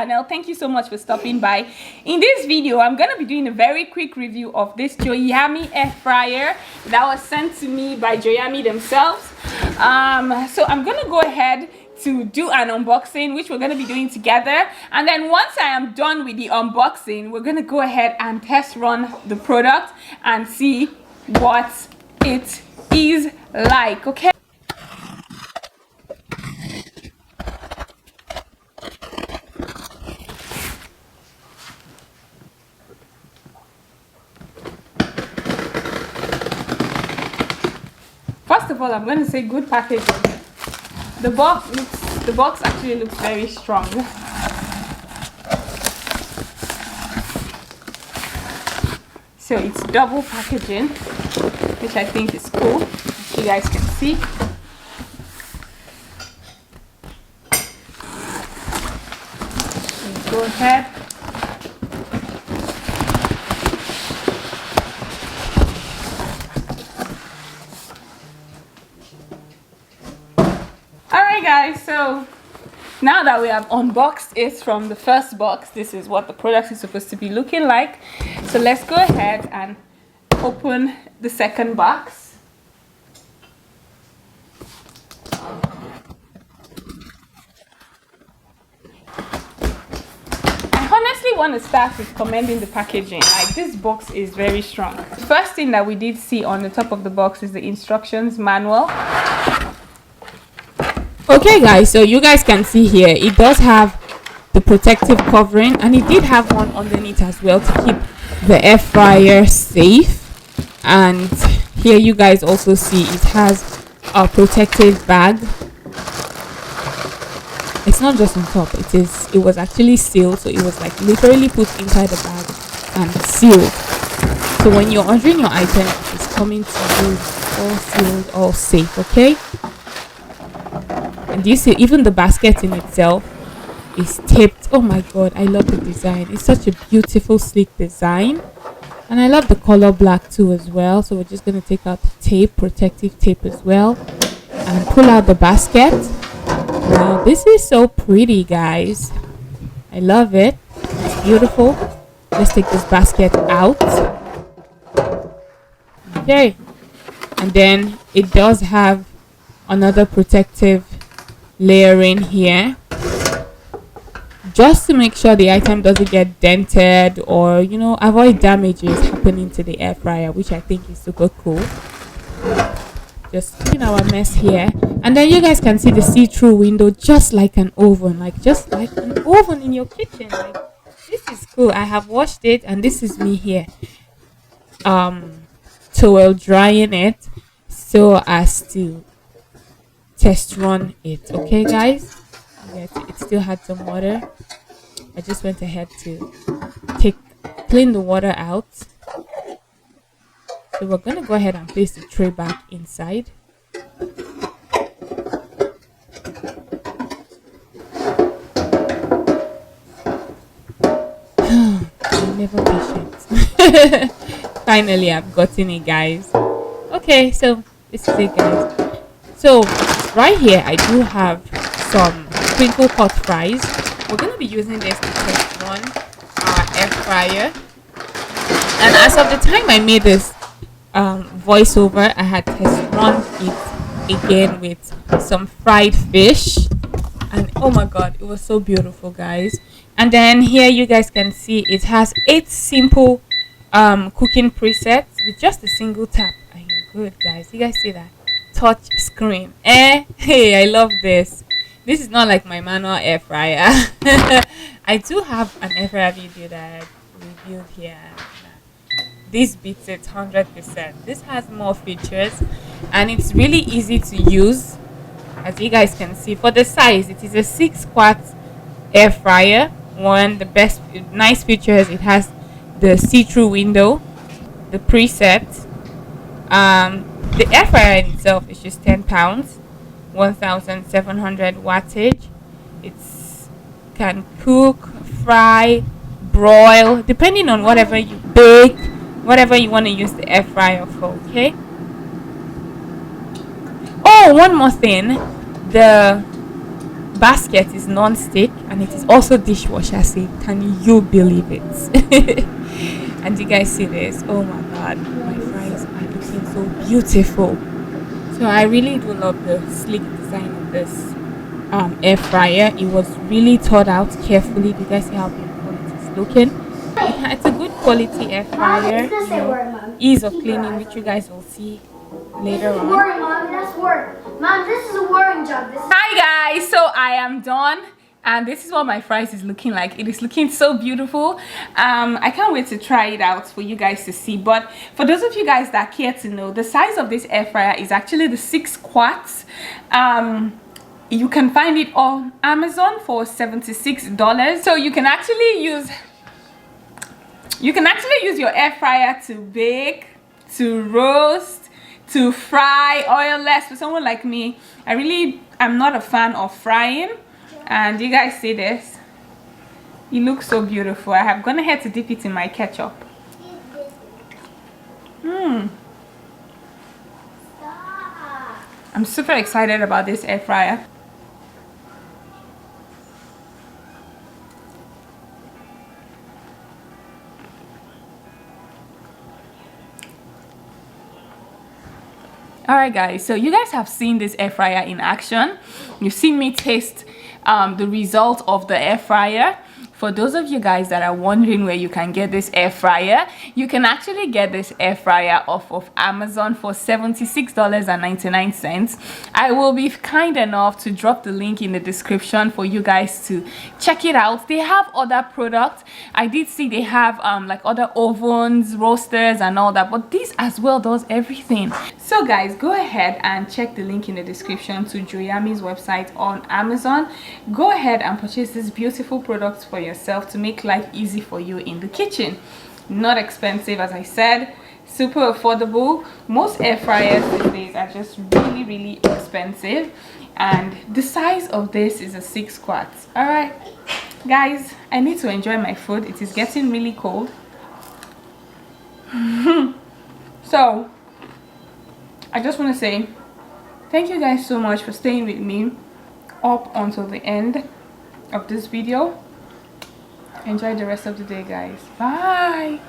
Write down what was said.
channel. Thank you so much for stopping by. In this video, I'm going to be doing a very quick review of this Joyami air fryer that was sent to me by Joyami themselves. So I'm going to go ahead to do an unboxing, which we're going to be doing together, and then once I am done with the unboxing, we're going to go ahead and test run the product and see what it is like. Okay. First of all, I'm going to say good packaging. The box actually looks very strong. So it's double packaging, which I think is cool, as you guys can see. So go ahead. Alright guys, so now that we have unboxed it from the first box, this is what the product is supposed to be looking like. So let's go ahead and open the second box. I honestly want to start with commending the packaging. Like, this box is very strong. The first thing that we did see on the top of the box is the instructions manual. Okay guys, so you guys can see here it does have the protective covering, and it did have one underneath as well to keep the air fryer safe. And here you guys also see it has a protective bag. It's not just on top, it was actually sealed, so it was like literally put inside the bag and sealed. So when you're ordering your item, it's coming to you all sealed, all safe. Okay. And you see even the basket in itself is taped. Oh my god, I love the design. It's such a beautiful, sleek design, and I love the color black too as well. So we're just going to take out the tape, protective tape as well, and pull out the basket. Wow, this is so pretty guys. I love it. It's beautiful. Let's take this basket out. Okay, and then it does have another protective layering here, just to make sure the item doesn't get dented or, you know, avoid damages happening to the air fryer, which I think is super cool. Just clean our mess here, and then you guys can see the see-through window, just like an oven, just like an oven in your kitchen. Like, this is cool. I have washed it, and this is me here towel drying it so as to test run it. Okay guys, yes, it still had some water. I just went ahead to clean the water out. So we're gonna go ahead and place the tray back inside. I'm never patient. Finally I've gotten it guys. Okay, so this is it guys. So right here I do have some crinkle cut fries. We're going to be using this to test run our air fryer, and as of the time I made this voiceover, I had test run it again with some fried fish, and oh my god, it was so beautiful guys. And then here you guys can see it has 8 simple cooking presets with just a single tap, and you're good guys. You guys see that? Touch screen. Hey, I love this. This is not like my manual air fryer. I do have an air fryer video that I reviewed here. This beats it 100%. This has more features, and it's really easy to use. As you guys can see, for the size, it is a 6-quart air fryer. The best nice features, it has the see-through window, the preset. The air fryer in itself is just 10 pounds, 1,700 wattage. It can cook, fry, broil, depending on whatever you bake, whatever you want to use the air fryer for. Okay. Oh, one more thing, the basket is non-stick and it is also dishwasher safe. Can you believe it? And you guys see this? Oh my god, my fries are looking so beautiful. So I really do love the sleek design of this air fryer. It was really thought out carefully. Do you guys see how beautiful it is looking? It's a good quality air fryer. Ease of cleaning, which you guys will see later on. Mom, that's work. Mom, this is a working job. Hi guys, so I am done and this is what my fries is looking like. It is looking so beautiful. I can't wait to try it out for you guys to see. But for those of you guys that care to know, the size of this air fryer is actually the 6 quarts. You can find it on Amazon for $76. So you can actually use your air fryer to bake, to roast, to fry oilless. For someone like me, I'm not a fan of frying. And you guys see this? It looks so beautiful. I have gone ahead to dip it in my ketchup. I'm super excited about this air fryer. Alright guys, so you guys have seen this air fryer in action. You've seen me taste the result of the air fryer. For those of you guys that are wondering where you can get this air fryer, you can actually get this air fryer off of Amazon for $76.99. I will be kind enough to drop the link in the description for you guys to check it out. They have other products. I did see they have like other ovens, roasters and all that, but this as well does everything. So guys, go ahead and check the link in the description to Joyami's website on Amazon. Go ahead and purchase this beautiful product for yourself to make life easy for you in the kitchen. Not expensive, as I said, super affordable. Most air fryers these days are just really expensive, and the size of this is a 6 quarts. All right guys, I need to enjoy my food. It is getting really cold. So I just want to say thank you guys so much for staying with me up until the end of this video. Enjoy the rest of the day guys. Bye.